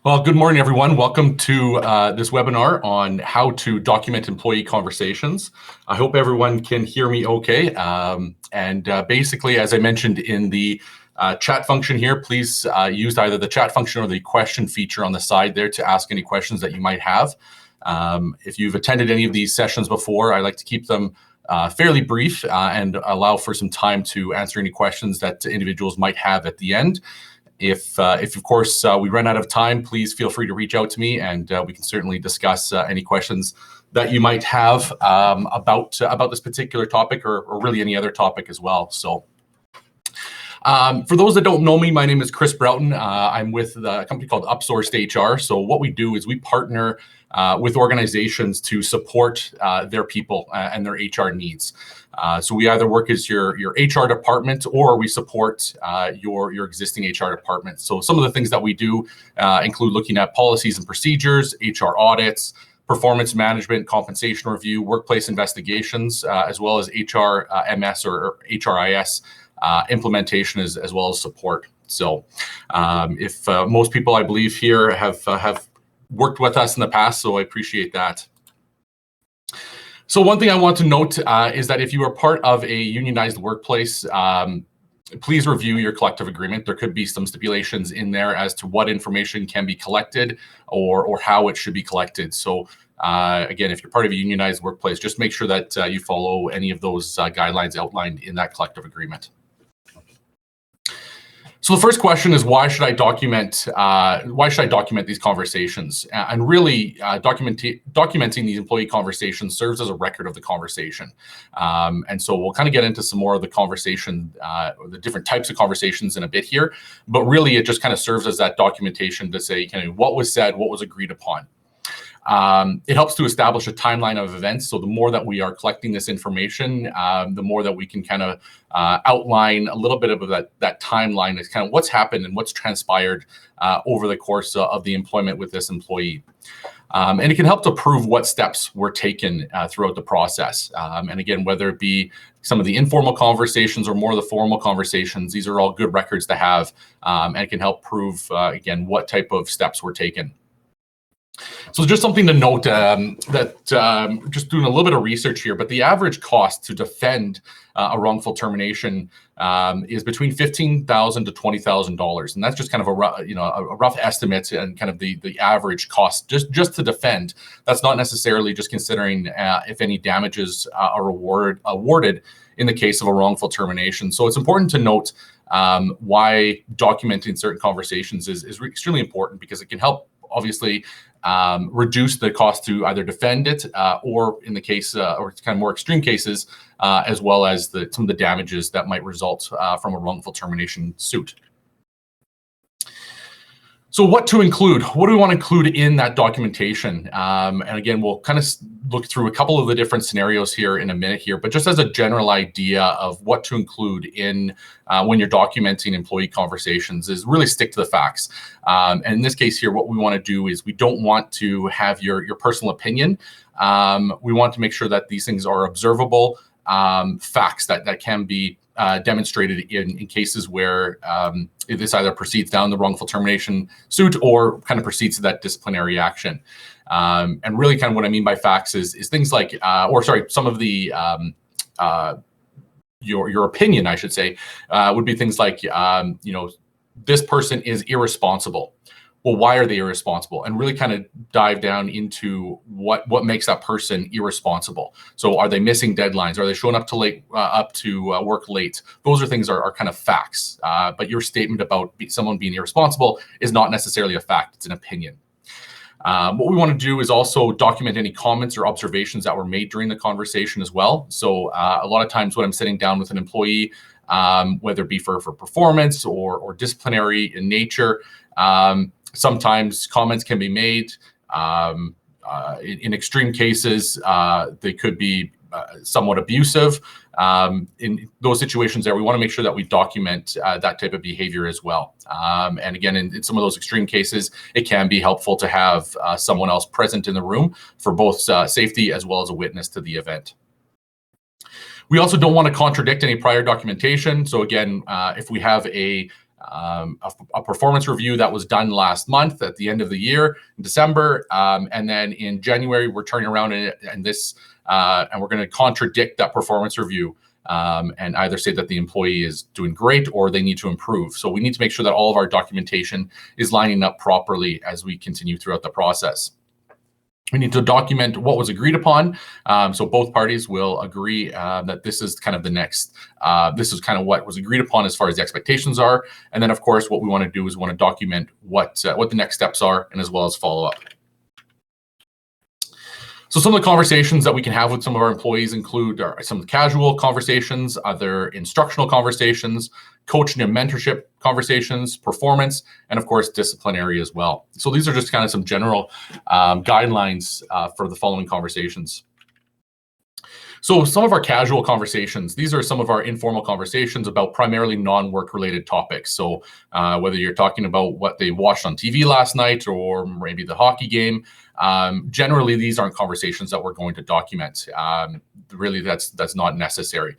Well, good morning, everyone. Welcome to this webinar on how to document employee conversations. I hope everyone can hear me okay. Basically, as I mentioned in the chat function here, please use either the chat function or the question feature on the side there to ask any questions that you might have. If you've attended any of these sessions before, I like to keep them fairly brief and allow for some time to answer any questions that individuals might have at the end. If of course we run out of time, please feel free to reach out to me, and we can certainly discuss any questions that you might have about this particular topic, or really any other topic as well. So, for those that don't know me, my name is Chris Broughton. I'm with a company called Upsourced HR. So what we do is we partner with organizations to support their people and their HR needs. So we either work as your HR department, or we support your existing HR department. So some of the things that we do include looking at policies and procedures, HR audits, performance management, compensation review, workplace investigations, as well as HRMS or HRIS implementation as well as support. So if most people, I believe, here have worked with us in the past, so I appreciate that. So one thing I want to note is that if you are part of a unionized workplace, please review your collective agreement. There could be some stipulations in there as to what information can be collected or how it should be collected. So again, if you're part of a unionized workplace, just make sure that you follow any of those guidelines outlined in that collective agreement. So the first question is, why should I document these conversations? And really, documenting these employee conversations serves as a record of the conversation. And so we'll kind of get into some more of the conversation, or the different types of conversations in a bit here. But really, it just kind of serves as that documentation to say, what was said, what was agreed upon. It helps to establish a timeline of events. So the more that we are collecting this information, the more that we can kind of outline a little bit of that timeline is kind of what's happened and what's transpired over the course of the employment with this employee. And it can help to prove what steps were taken throughout the process. And again, whether it be some of the informal conversations or more of the formal conversations, these are all good records to have, and it can help prove, again, what type of steps were taken. So just something to note, that just doing a little bit of research here, but the average cost to defend a wrongful termination is between $15,000 to $20,000, and that's just kind of a rough estimate and kind of the average cost just to defend. That's not necessarily just considering if any damages are awarded in the case of a wrongful termination. So it's important to note why documenting certain conversations is extremely important, because it can help obviously reduce the cost to either defend it or in the case or kind of more extreme cases, as well as some of the damages that might result from a wrongful termination suit. So what to include? What do we want to include in that documentation? And again, we'll kind of look through a couple of the different scenarios here in a minute here, but just as a general idea of what to include in when you're documenting employee conversations is really stick to the facts. And in this case here, what we want to do is we don't want to have your personal opinion. We want to make sure that these things are observable facts that can be demonstrated in cases where this either proceeds down the wrongful termination suit or kind of proceeds to that disciplinary action. And really kind of what I mean by facts is things like, some of the, your opinion, I should say, would be things like, this person is irresponsible. Well, why are they irresponsible? And really kind of dive down into what makes that person irresponsible. So are they missing deadlines? Are they showing up to work late? Those are things are kind of facts. But your statement about someone being irresponsible is not necessarily a fact. It's an opinion. What we want to do is also document any comments or observations that were made during the conversation as well. So a lot of times when I'm sitting down with an employee, whether it be for performance or disciplinary in nature, sometimes comments can be made. In extreme cases, they could be somewhat abusive. In those situations there, we want to make sure that we document that type of behavior as well. And again, in some of those extreme cases, it can be helpful to have someone else present in the room for both safety as well as a witness to the event. We also don't want to contradict any prior documentation. So again, if we have a a performance review that was done last month at the end of the year in December, and then in January we're turning around and we're going to contradict that performance review and either say that the employee is doing great or they need to improve. So we need to make sure that all of our documentation is lining up properly as we continue throughout the process. We need to document what was agreed upon. So both parties will agree that this is kind of the next, this is kind of what was agreed upon as far as the expectations are. And then of course, what we want to do is we want to document what the next steps are, and as well as follow up. So some of the conversations that we can have with some of our employees include some casual conversations, other instructional conversations, coaching and mentorship conversations, performance, and of course, disciplinary as well. So these are just kind of some general guidelines for the following conversations. So some of our casual conversations, these are some of our informal conversations about primarily non-work related topics. So whether you're talking about what they watched on TV last night or maybe the hockey game, generally these aren't conversations that we're going to document. Really, that's not necessary.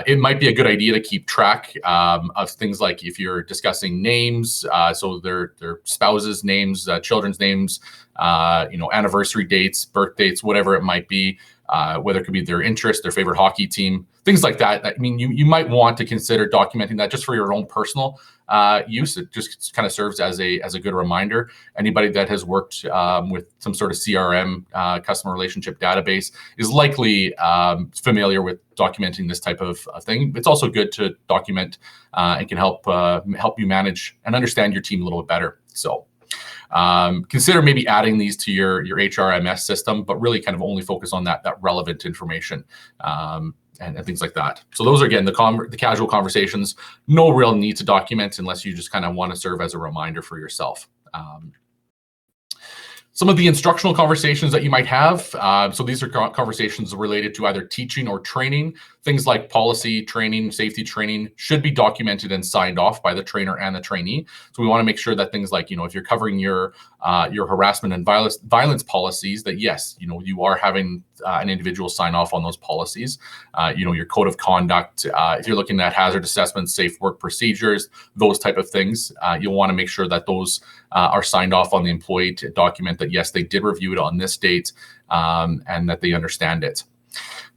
It might be a good idea to keep track of things like if you're discussing names, so their spouses' names, children's names, anniversary dates, birth dates, whatever it might be. Whether it could be their interest, their favorite hockey team, things like that. I mean, you might want to consider documenting that just for your own personal use. It just kind of serves as a good reminder. Anybody that has worked with some sort of CRM, customer relationship database, is likely familiar with documenting this type of thing. It's also good to document and can help you manage and understand your team a little bit better. So consider maybe adding these to your HRMS system, but really kind of only focus on that relevant information and things like that. So those are, again, the casual conversations. No real need to document unless you just kind of want to serve as a reminder for yourself. Some of the instructional conversations that you might have. So these are conversations related to either teaching or training. Things like policy training, safety training should be documented and signed off by the trainer and the trainee. So we want to make sure that things like, if you're covering your harassment and violence policies, that yes, you are having an individual sign off on those policies. Your code of conduct, if you're looking at hazard assessments, safe work procedures, those type of things, you'll want to make sure that those are signed off on the employee to document that yes, they did review it on this date and that they understand it.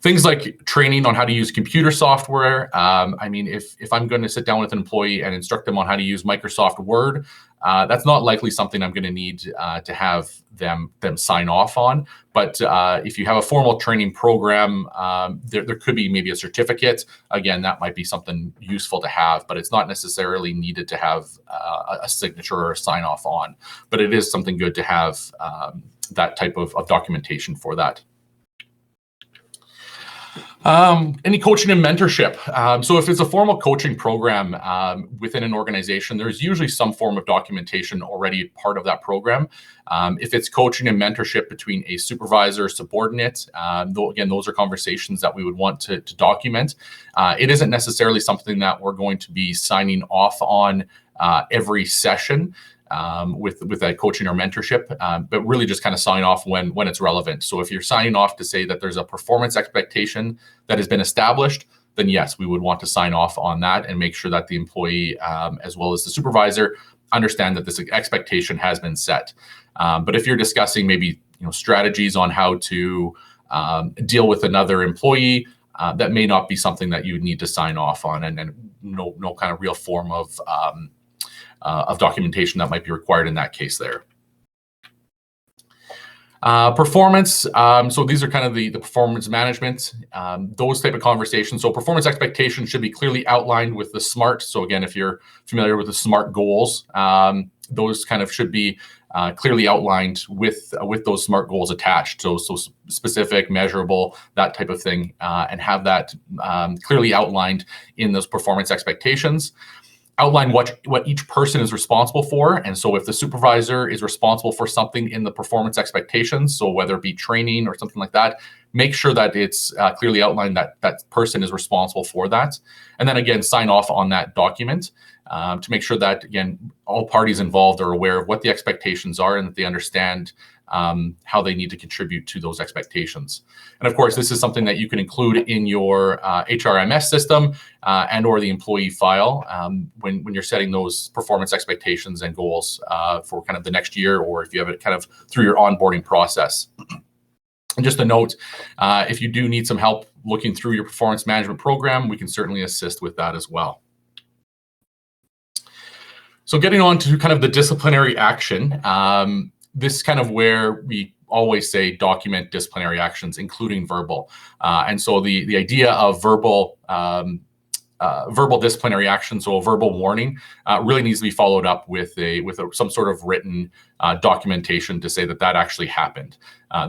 Things like training on how to use computer software. I mean, if I'm going to sit down with an employee and instruct them on how to use Microsoft Word, that's not likely something I'm going to need to have them sign off on. But if you have a formal training program, there could be maybe a certificate. Again, that might be something useful to have, but it's not necessarily needed to have a signature or a sign off on. But it is something good to have that type of documentation for that. Any coaching and mentorship. So if it's a formal coaching program within an organization, there's usually some form of documentation already part of that program. If it's coaching and mentorship between a supervisor, subordinate, again, those are conversations that we would want to document. It isn't necessarily something that we're going to be signing off on every session. With that coaching or mentorship, but really just kind of sign off when it's relevant. So if you're signing off to say that there's a performance expectation that has been established, then yes, we would want to sign off on that and make sure that the employee, as well as the supervisor, understand that this expectation has been set. But if you're discussing maybe strategies on how to deal with another employee, that may not be something that you would need to sign off on, and no kind of real form of documentation that might be required in that case there. Performance. So these are kind of the performance management, those type of conversations. So performance expectations should be clearly outlined with the SMART. So again, if you're familiar with the SMART goals, those kind of should be clearly outlined with those SMART goals attached. So specific, measurable, that type of thing, and have that clearly outlined in those performance expectations. Outline what each person is responsible for. And so if the supervisor is responsible for something in the performance expectations, so whether it be training or something like that, make sure that it's clearly outlined that that person is responsible for that. And then again, sign off on that document to make sure that, again, all parties involved are aware of what the expectations are and that they understand how they need to contribute to those expectations. And of course, this is something that you can include in your HRMS system and or the employee file when you're setting those performance expectations and goals for kind of the next year, or if you have it kind of through your onboarding process. And just a note, if you do need some help looking through your performance management program, we can certainly assist with that as well. So getting on to kind of the disciplinary action, this is kind of where we always say document disciplinary actions, including verbal. And so the idea of verbal disciplinary action, so a verbal warning, really needs to be followed up with some sort of written documentation to say that that actually happened.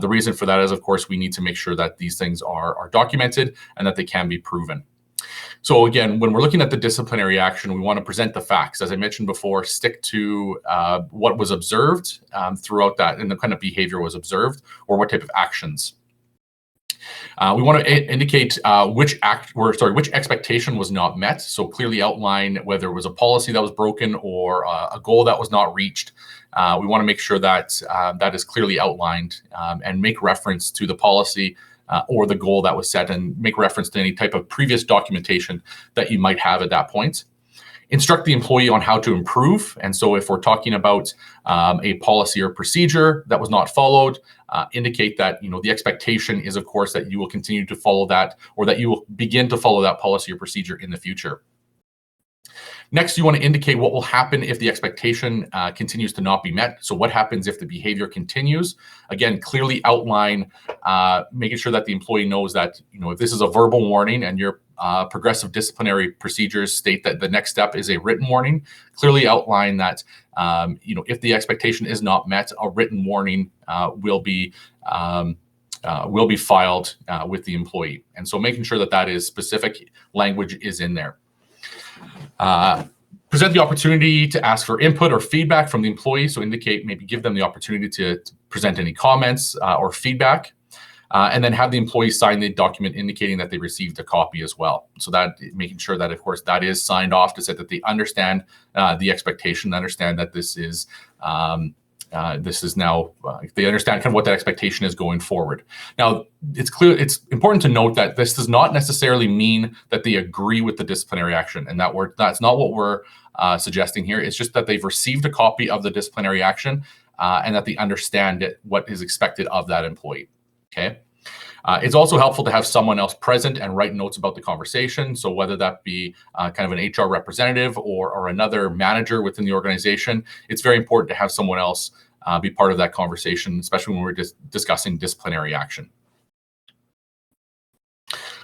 The reason for that is, of course, we need to make sure that these things are documented and that they can be proven. So again, when we're looking at the disciplinary action, we want to present the facts. As I mentioned before, stick to what was observed throughout that and the kind of behavior was observed or what type of actions. We want to indicate which expectation was not met. So clearly outline whether it was a policy that was broken or a goal that was not reached. We want to make sure that that is clearly outlined and make reference to the policy or the goal that was set, and make reference to any type of previous documentation that you might have at that point. Instruct the employee on how to improve. And so if we're talking about a policy or procedure that was not followed, indicate that the expectation is, of course, that you will continue to follow that, or that you will begin to follow that policy or procedure in the future. Next, you want to indicate what will happen if the expectation continues to not be met. So what happens if the behavior continues? Again, clearly outline, making sure that the employee knows that, if this is a verbal warning and your progressive disciplinary procedures state that the next step is a written warning, clearly outline that, if the expectation is not met, a written warning will be filed with the employee. And so making sure that that is specific language is in there. Present the opportunity to ask for input or feedback from the employee. So indicate, maybe give them the opportunity to present any comments or feedback. And then have the employee sign the document indicating that they received a copy as well. So that making sure that, of course, that is signed off to say that they understand the expectation, understand that this is now, they understand kind of what that expectation is going forward. Now, it's important to note that this does not necessarily mean that they agree with the disciplinary action, and that's not what we're suggesting here. It's just that they've received a copy of the disciplinary action and that they understand what is expected of that employee. Okay. It's also helpful to have someone else present and write notes about the conversation. So whether that be kind of an HR representative or another manager within the organization, it's very important to have someone else be part of that conversation, especially when we're discussing disciplinary action.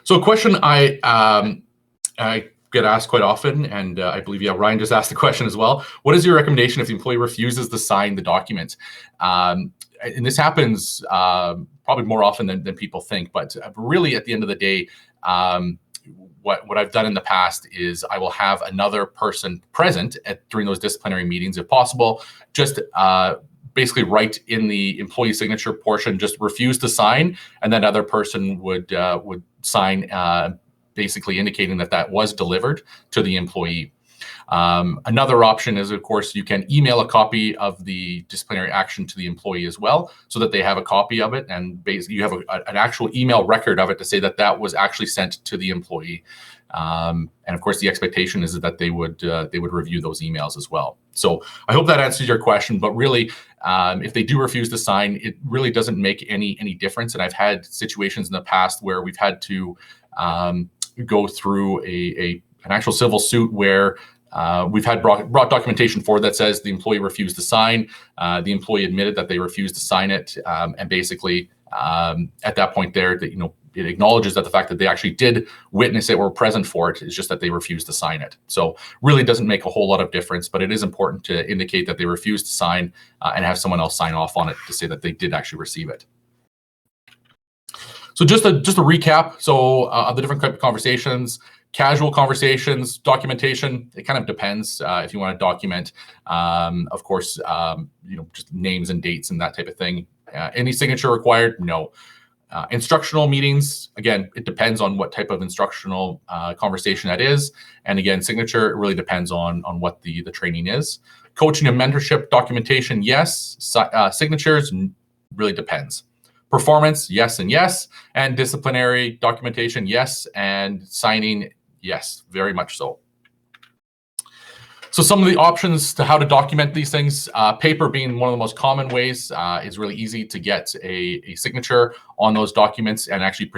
So a question I get asked quite often, and I believe, Ryan just asked the question as well. What is your recommendation if the employee refuses to sign the document? And this happens probably more often than people think, but really at the end of the day, what I've done in the past is I will have another person present during those disciplinary meetings, if possible, just basically write in the employee signature portion, just refuse to sign, and that other person would sign, basically indicating that that was delivered to the employee. Another option is, of course, you can email a copy of the disciplinary action to the employee as well, so that they have a copy of it, and basically you have an actual email record of it to say that that was actually sent to the employee. And of course, the expectation is that they would review those emails as well. So I hope that answers your question. But really, if they do refuse to sign, it really doesn't make any difference. And I've had situations in the past where we've had to go through an actual civil suit where we've had brought documentation forward that says the employee refused to sign. The employee admitted that they refused to sign it, and basically at that point there, that it acknowledges that the fact that they actually did witness it or were present for it is just that they refused to sign it. So really doesn't make a whole lot of difference, but it is important to indicate that they refused to sign and have someone else sign off on it to say that they did actually receive it. So just a recap. So of the different type of conversations. Casual conversations, documentation, it kind of depends if you want to document, of course, just names and dates and that type of thing. Any signature required? No. Instructional meetings, again, it depends on what type of instructional conversation that is. And again, signature, it really depends on what the training is. Coaching and mentorship documentation, yes. Signatures, really depends. Performance, yes and yes. And disciplinary documentation, yes. And signing, yes, very much so. So some of the options to how to document these things, paper being one of the most common ways, is really easy to get a signature on those documents and actually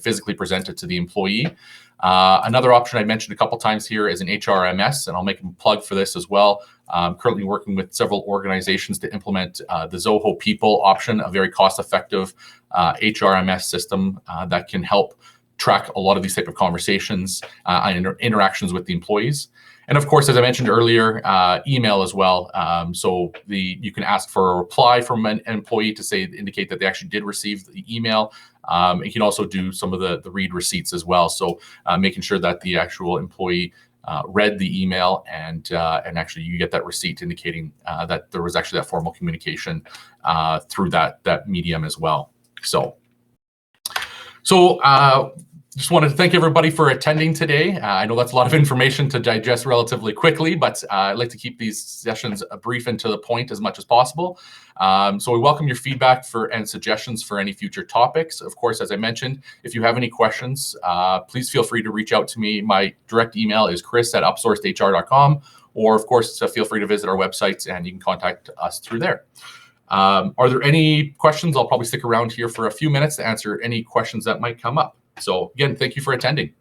physically present it to the employee. Another option I mentioned a couple times here is an HRMS, and I'll make a plug for this as well. I'm currently working with several organizations to implement the Zoho People option, a very cost-effective HRMS system that can help track a lot of these type of conversations and interactions with the employees. And of course, as I mentioned earlier, email as well. So you can ask for a reply from an employee to indicate that they actually did receive the email. You can also do some of the read receipts as well. So making sure that the actual employee read the email and actually you get that receipt indicating that there was actually that formal communication through that medium as well. So just wanted to thank everybody for attending today. I know that's a lot of information to digest relatively quickly, but I like to keep these sessions brief and to the point as much as possible. So we welcome your feedback and suggestions for any future topics. Of course, as I mentioned, if you have any questions, please feel free to reach out to me. My direct email is chris@upsourcedhr.com, or of course, feel free to visit our websites and you can contact us through there. Are there any questions? I'll probably stick around here for a few minutes to answer any questions that might come up. So again, thank you for attending.